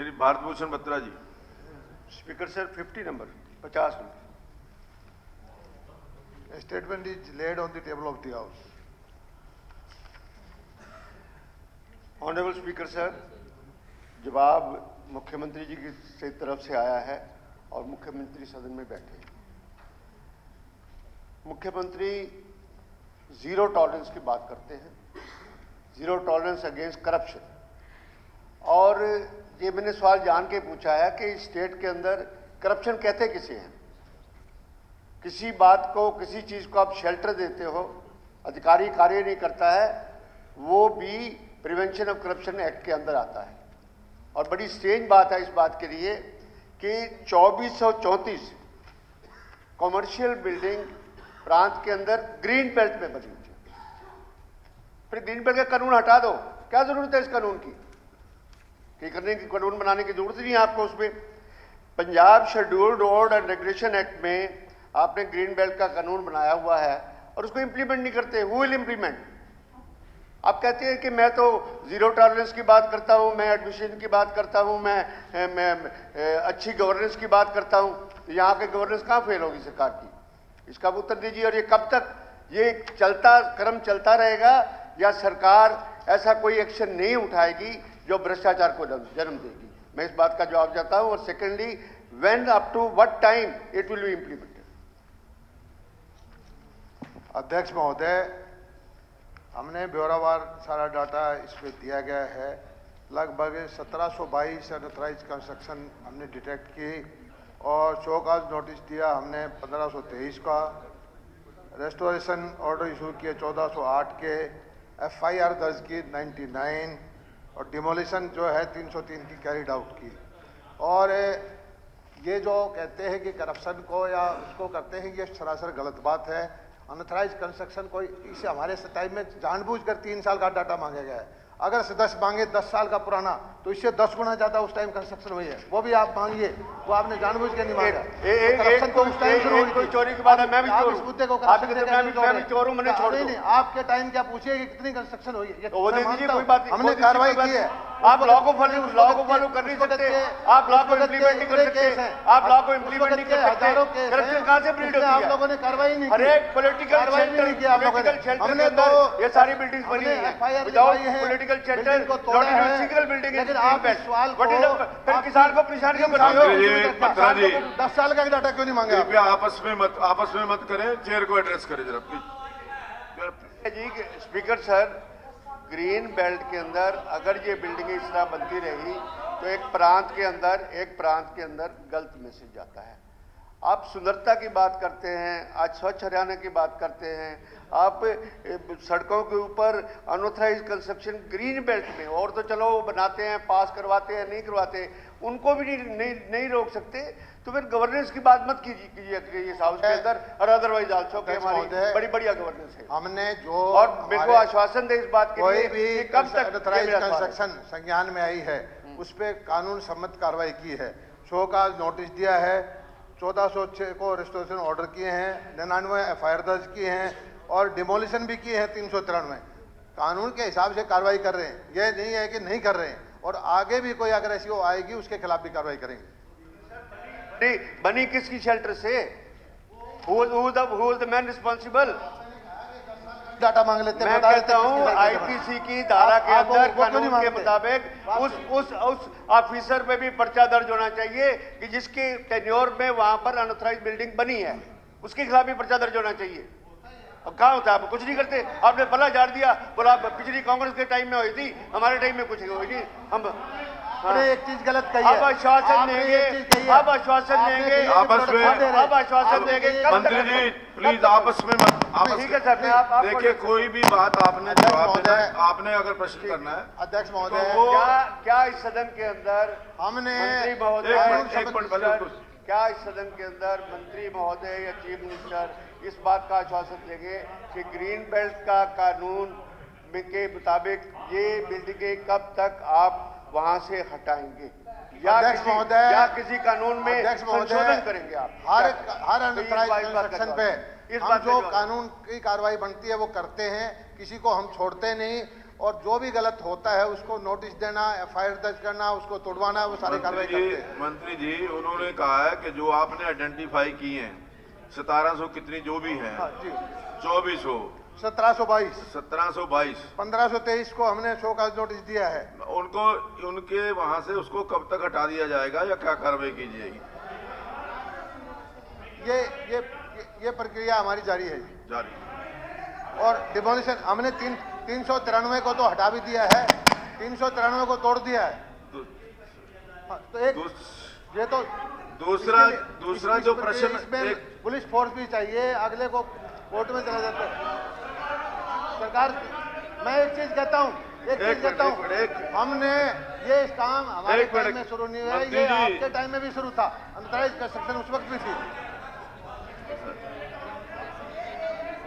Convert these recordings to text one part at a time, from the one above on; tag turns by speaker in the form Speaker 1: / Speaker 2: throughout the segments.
Speaker 1: Shri Bharat Bhushan Batra ji.
Speaker 2: Speaker sir 50 number 50 number.
Speaker 3: A statement is laid on the table of the House.
Speaker 2: Honourable speaker sir, जवाब मुख्यमंत्री जी की तरफ से आया है और मुख्यमंत्री सदन में बैठे हैं। मुख्यमंत्री जीरो टॉलरेंस की बात करते हैं, जीरो टॉलरेंस अगेंस्ट करप्शन। और ये मैंने सवाल जान के पूछा है कि स्टेट के अंदर करप्शन कहते किसे हैं? किसी बात को, किसी चीज को आप शेल्टर देते हो, अधिकारी कार्य नहीं करता है, वो भी प्रिवेंशन ऑफ करप्शन एक्ट के अंदर आता है। और बड़ी स्ट्रेंज बात है इस बात के लिए कि 2434 कॉमर्शियल बिल्डिंग प्रांत के अंदर ग्रीन बेल्ट में बनी हुई है। फिर ग्रीन बेल्ट का कानून हटा दो, क्या जरूरत है इस कानून की? करने की कानून बनाने की जरूरत नहीं है आपको। उसमें Punjab scheduled road and regulation act में आपने ग्रीन बेल्ट का कानून बनाया हुआ है और उसको इंप्लीमेंट नहीं करते। Who will implement? आप कहते हैं कि मैं तो जीरो टॉलरेंस की बात करता हूं, मैं एडमिशन की बात करता हूं, मैं अच्छी गवर्नेंस की बात करता हूं। तो यहाँ के गवर्नेंस कहाँ फेल होगी सरकार की? इसका उत्तर दीजिए। और ये कब तक ये क्रम चलता रहेगा या सरकार ऐसा कोई एक्शन नहीं उठाएगी जो भ्रष्टाचार को जन्म देगी? मैं इस बात का जवाब चाहता हूं। और secondly, when up to what time it will be implemented?
Speaker 3: अध्यक्ष महोदय, हमने ब्यौरावार सारा डाटा इसमें दिया गया है। लगभग 1722 अनऑथराइज्ड कंस्ट्रक्शन हमने डिटेक्ट की और शो कॉज नोटिस दिया हमने 1523 का, रेस्टोरेशन ऑर्डर इशू किए 1408 के, FIR दर्ज की 99 और डिमोलिशन जो है 303 की कैरिड आउट की। और ये जो कहते हैं कि करप्शन को या उसको करते हैं, ये सरासर गलत बात है। अनऑथराइज्ड कंस्ट्रक्शन को इसे हमारे टाइम में जानबूझकर 3 साल का डाटा मांगा गया है। अगर से 10 मांगे 10 साल का पुराना, तो इससे 10 गुना ज्यादा उस टाइम कंस्ट्रक्शन हुई है, वो भी आप मांगिए। वो आपने जानबूझ के नहीं मांगा। करप्शन तो उस टाइम शुरू हुई थी।
Speaker 2: चोरी की बात है, मैं भी चोर
Speaker 3: इस मुद्दे को
Speaker 2: मैंने छोड़
Speaker 3: नहीं, आपके टाइम क्या पूछिए कि कितनी कंस्ट्रक्शन हुई है, हमने कार्रवाई की है।
Speaker 2: आप लॉ को फॉलो कर नहीं सकते, आप लॉ को इम्प्लीमेंट नहीं कर सकते, आप लॉ को इम्प्लीमेंट नहीं कर सकते। करप्शन कहां से ब्रीड होती है?
Speaker 3: आप लोगों ने कार्रवाई नहीं की।
Speaker 2: हर एक पॉलिटिकल शेल्टर
Speaker 3: हमने
Speaker 2: के अंदर ये सारी बिल्डिंग्स बनी है without political shelter, not even single building.
Speaker 3: लेकिन आप इस सवाल को
Speaker 2: फिर किसान को परेशान क्यों कर रहे हो?
Speaker 3: 10 साल का डाटा क्यों नहीं मांगा?
Speaker 1: कृपया आपस में मत करें, चेयर को एड्रेस करें जरा प्लीज।
Speaker 2: जी स्पीकर सर, ग्रीन बेल्ट के अंदर अगर ये बिल्डिंगें इस तरह बनती रही तो एक प्रांत के अंदर गलत मैसेज जाता है। आप सुंदरता की बात करते हैं, आज स्वच्छ हरियाणा की बात करते हैं, आप सड़कों के ऊपर अनऑथराइज्ड कंस्ट्रक्शन ग्रीन बेल्ट में, और तो चलो वो बनाते हैं, पास करवाते हैं, नहीं करवाते, उनको भी नहीं रोक सकते। तो फिर गवर्नेंस की बात मत कीजिए इस हाउस के अंदर। और अदरवाइज आल्सो कि हमारी बड़ी बढ़िया गवर्नेंस है।
Speaker 3: हमने जो
Speaker 2: और मेरे को आश्वासन दे इस बात के लिए कि कब तक
Speaker 3: अनऑथराइज्ड कंस्ट्रक्शन संज्ञान में आई है, उस पर कानून सम्मत कार्रवाई की है, शो का नोटिस दिया है, 1406 को रेस्टोरेशन ऑर्डर किए हैं, 99 FIR दर्ज किए हैं और डिमोलिशन भी किए हैं 393। कानून के हिसाब से कार्रवाई कर रहे हैं, यह नहीं है कि नहीं कर रहे हैं। और आगे भी कोई अगर ऐसी वो आएगी उसके खिलाफ भी कार्रवाई करेंगे।
Speaker 2: बनी किसकी शेल्टर से? Who is the man responsible?
Speaker 3: Data मांग लेते हैं।
Speaker 2: मैं कहता हूं IPC की धारा के अंदर कानून के मुताबिक उस ऑफिसर पे भी पर्चा दर्ज होना चाहिए कि जिसके टेन्योर में वहां पर अनऑथराइज्ड बिल्डिंग बनी है, उसके खिलाफ भी पर्चा दर्ज होना चाहिए। अब कहाँ होता है? आप कुछ नहीं करते, आपने भला झाड़ दिया, बोला पिछली कांग्रेस के टाइम में हुई थी, हमारे टाइम में कुछ हुई नहीं। हम
Speaker 3: एक चीज गलत कही है।
Speaker 2: अब आश्वासन देंगे, अब आश्वासन देंगे, अब आश्वासन देंगे।
Speaker 1: मंत्री जी प्लीज आपस में मत।
Speaker 2: ठीक है सर, मैं आप
Speaker 1: देखिए, कोई भी बात आपने जवाब देना है, आपने अगर प्रश्न करना है।
Speaker 3: अध्यक्ष महोदय,
Speaker 2: क्या इस सदन के अंदर
Speaker 3: हमने
Speaker 2: मंत्री महोदय, क्या इस सदन के अंदर मंत्री महोदय या चीफ मिनिस्टर इस बात का आश्वासन देंगे कि ग्रीन बेल्ट का कानून के मुताबिक ये बिल्डिंगें कब तक आप वहां से हटाएंगे या किसी कानून में संशोधन करेंगे? आप
Speaker 3: हर अनऑथराइज्ड कंस्ट्रक्शन पे हम जो कानून की कार्रवाई बनती है वो करते हैं, किसी को हम छोड़ते नहीं। और जो भी गलत होता है उसको नोटिस देना, एफआईआर दर्ज करना, उसको तोड़वाना, वो सारी कार्रवाई करते हैं।
Speaker 1: मंत्री जी उन्होंने कहा है कि जो आपने आइडेंटिफाई किए हैं 1700 कितनी जो भी हैं,
Speaker 3: हाँ जी,
Speaker 1: 2400,
Speaker 3: 1722,
Speaker 1: 1722
Speaker 3: 1523 को हमने शो का नोटिस दिया है।
Speaker 1: उनको उनके वहां से उसको कब तक हटा दिया जाएगा या क्या कार्रवाई की जाएगी?
Speaker 3: ये प्रक्रिया हमारी जारी है जी।
Speaker 1: जारी।
Speaker 3: और डिमोलिशन हमने 393 को तो हटा भी दिया है, 393 को तोड़ दिया है। हाँ, तो एक ये तो
Speaker 1: दूसरा जो प्रश्न
Speaker 3: इसमें पुलिस फोर्स भी चाहिए, अगले को कोर्ट में चले जाते हैं। सरकार, मैं एक चीज कहता हूँ, हमने ये काम हमारे टाइम में शुरू नहीं हुआ, ये आपके टाइम में भी शुरू था, अनऑथराइज्ड कंस्ट्रक्शन उस वक्त भी थी।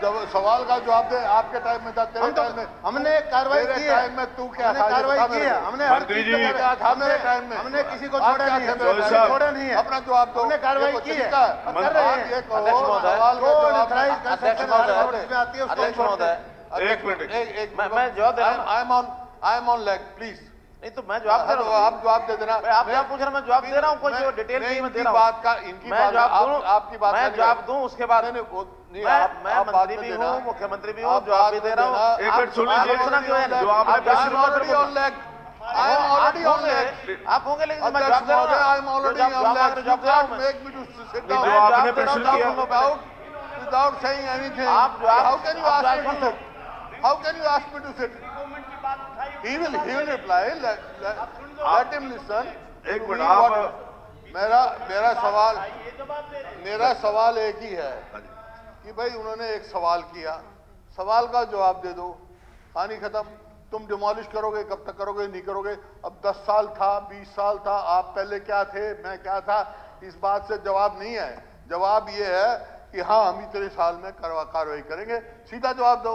Speaker 2: जब सवाल का जवाब दे, आपके टाइम में था, तेरे टाइम में
Speaker 3: हमने कार्रवाई की है,
Speaker 2: टाइम में तू क्या था?
Speaker 3: कार्रवाई की है, हमने हर चीज पे
Speaker 2: क्या था मेरे टाइम में?
Speaker 3: हमने किसी को छोड़ा नहीं है, छोड़ा नहीं है,
Speaker 2: अपना जवाब दो।
Speaker 3: हमने कार्रवाई की है, कर रहे हैं।
Speaker 2: ये कहो, सवाल का
Speaker 3: जो
Speaker 2: जवाब
Speaker 3: अनऑथराइज्ड कंस्ट्रक्शन नोटिस में आती है उसको छोड़ते हैं।
Speaker 1: एक मिनट,
Speaker 4: मैं जवाब दे रहा हूँ।
Speaker 2: I am on leg, please.
Speaker 4: नहीं तो मैं जवाब दे रहा हूँ।
Speaker 2: आप जवाब दे देना।
Speaker 4: आप क्या पूछ रहे हैं, मैं जवाब दे रहा हूँ। कोई जो डिटेल नहीं मैं दे रहा हूँ।
Speaker 2: बात का इनकी
Speaker 4: मैं जवाब दूं,
Speaker 2: आपकी बात
Speaker 4: मैं जवाब दूं उसके बाद मैं मंत्री भी हूँ, मुख्यमंत्री भी हूँ, जवाब भी दे रहा हूँ।
Speaker 1: एक मिनट सुन लीजिए, जो आपने
Speaker 4: आप होंगे लेकिन मैं जवाब दे रहा हूँ। जवाब दे रहा हूँ
Speaker 1: जो आपने प्रश्न किया
Speaker 2: without saying anything. How can you ask me to sit? How can you ask me to sit? He will reply. Let him listen.
Speaker 1: एक मिनट, आप
Speaker 2: मेरा सवाल एक ही है कि भाई उन्होंने एक सवाल किया, सवाल का जवाब दे दो, कहानी खत्म। तुम डिमोलिश करोगे, कब तक करोगे, नहीं करोगे। अब 10 साल था, 20 साल था, आप पहले क्या थे, मैं क्या था, इस बात से जवाब नहीं है। जवाब ये है कि हाँ हम इतने साल में कार्रवाई करेंगे, सीधा जवाब दो।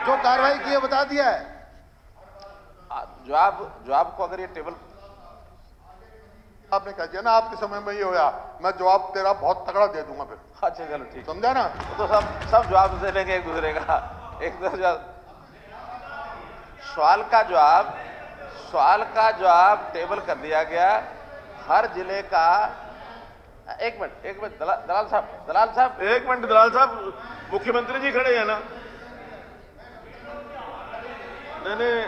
Speaker 3: जो कार्रवाई की है बता दिया है।
Speaker 4: जवाब को अगर ये टेबल
Speaker 2: आपने कहा ना आपके समय में ये होया, मैं जवाब तेरा बहुत तगड़ा दे दूंगा फिर।
Speaker 4: अच्छा चलो ठीक,
Speaker 2: समझा ना?
Speaker 4: तो सब जवाब दे लेंगे एक दूसरे का। एक दूसरे सवाल का जवाब टेबल कर दिया गया। हर जिले का एक मिनट दलाल साहब
Speaker 1: एक मिनट दलाल साहब, मुख्यमंत्री जी खड़े हैं ना? नहीं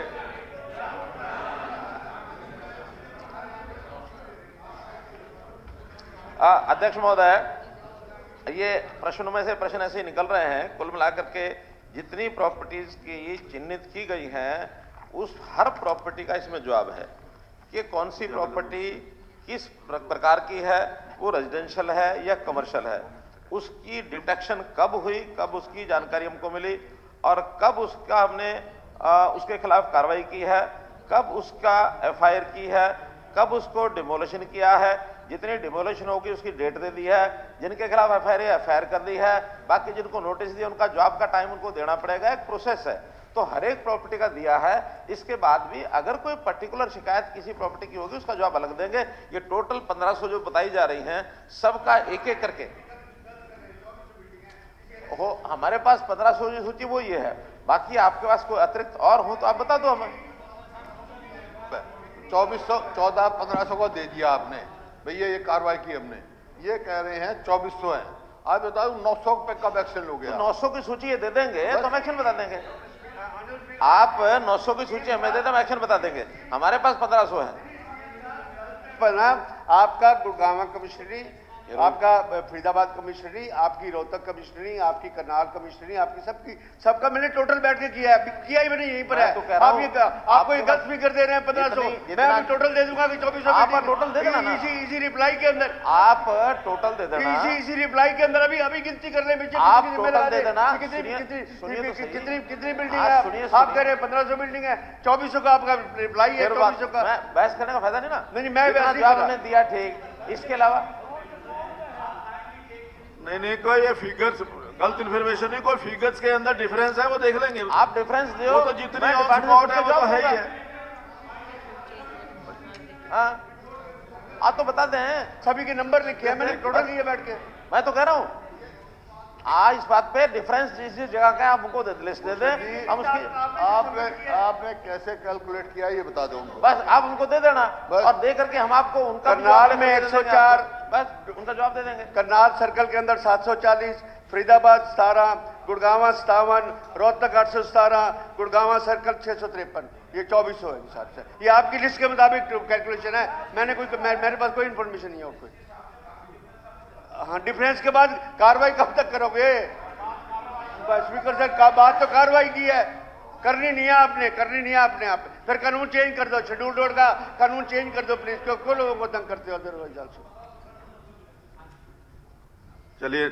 Speaker 4: अध्यक्ष महोदय, ये प्रश्नों में से प्रश्न ऐसे निकल रहे हैं। कुल मिलाकर के जितनी प्रॉपर्टीज की चिन्हित की गई हैं उस हर प्रॉपर्टी का इसमें जवाब है कि कौन सी प्रॉपर्टी किस प्रकार की है, वो रेजिडेंशियल है या कमर्शियल है, उसकी डिटेक्शन कब हुई, कब उसकी जानकारी हमको मिली और कब उसका हमने उसके खिलाफ कार्रवाई की है, कब उसका एफआईआर की है, कब उसको डिमोलिशन किया है। जितनी डिमोलिशन होगी उसकी डेट दे दी है, जिनके खिलाफ एफआईआर कर दी है, बाकी जिनको नोटिस दिया उनका जवाब का टाइम उनको देना पड़ेगा। एक प्रोसेस है, तो हर एक प्रॉपर्टी का दिया है। इसके बाद भी अगर कोई पर्टिकुलर शिकायत किसी प्रॉपर्टी की होगी उसका जवाब अलग देंगे। ये टोटल 1500 जो बताई जा रही हैं सबका एक एक करके हो, हमारे पास 1500 की सूची वो ये है। बाकी आपके पास कोई अतिरिक्त और हो तो आप बता दो हमें।
Speaker 2: 2400 14 1500 को दे दिया आपने, भैया ये कार्रवाई की हमने, ये कह रहे हैं 2400 है। आप बताओ 900 पे कब एक्शन लोगे?
Speaker 4: तो 900 की सूची ये दे देंगे तो हम एक्शन बता देंगे। आप 900 की सूची हमें दे दें, हम एक्शन बता देंगे। हमारे पास 1500 है।
Speaker 2: आपका गुड़गांव कमिश्नरी, आपका फरीदाबाद कमिश्नरी, आपकी रोहतक कमिश्नरी, आपकी करनाल कमिश्नरी, आपकी सबका मैंने टोटल बैठ के किया है, किया ही मैंने यहीं पर है।
Speaker 4: तो आप ये
Speaker 2: आपको ये गलत फिगर दे रहे हैं 1500, मैं अभी टोटल दे दूंगा कि 2400।
Speaker 4: आप टोटल दे देना ना,
Speaker 2: इसी रिप्लाई के अंदर
Speaker 4: आप टोटल दे देना,
Speaker 2: इसी रिप्लाई के अंदर अभी गिनती कर रहे हैं।
Speaker 4: आप टोटल दे देना।
Speaker 2: कितनी बिल्डिंग है? आप कह रहे हैं 1500 बिल्डिंग है, 2400 का आपका रिप्लाई है। 2400 का
Speaker 4: बहस करने का फायदा नहीं ना।
Speaker 2: नहीं, मैं
Speaker 4: जवाब हमने दिया, ठीक। इसके अलावा
Speaker 1: नहीं कोई ये फिगर्स गलत इन्फॉर्मेशन नहीं, कोई फिगर्स के अंदर डिफरेंस है वो देख लेंगे।
Speaker 4: आप डिफरेंस दो,
Speaker 1: वो तो जितनी ऑन स्पॉट है वो तो है ही है।
Speaker 4: हाँ, आप तो बता दें।
Speaker 2: सभी के नंबर लिखे हैं मैंने, टोटल लिए बैठ के।
Speaker 4: मैं तो कह रहा हूं आज इस बात पे डिफरेंस जिस जिस जगह का है आप उनको लिस्ट दे दें, हम उसकी
Speaker 2: आपने कैसे कैलकुलेट किया ये बता दो उनको।
Speaker 4: बस आप उनको दे देना
Speaker 2: बस।
Speaker 4: और दे करके हम आपको उनका भी
Speaker 2: करनाल
Speaker 4: जवाब
Speaker 2: में
Speaker 4: दे देंगे
Speaker 2: 104
Speaker 4: आपको। बस उनका जवाब दे देंगे।
Speaker 2: करनाल सर्कल के अंदर 740, फरीदाबाद 17, गुड़गांवा 57, रोहतक 817, गुड़गांवा सर्कल 653, ये 2400 है हिसाब से। ये आपकी लिस्ट के मुताबिक कैलकुलेशन है, मेरे पास कोई इंफॉर्मेशन नहीं है और कोई। हाँ, डिफरेंस के बाद कार्रवाई कब तक करोगे? स्पीकर साहब बात तो कार्रवाई की है, करनी नहीं है आपने आप फिर कानून चेंज कर दो, शेड्यूल रोड का कानून चेंज कर दो प्लीज। क्यों लोगों को तंग करते हो अदरवाइज?
Speaker 1: चलिए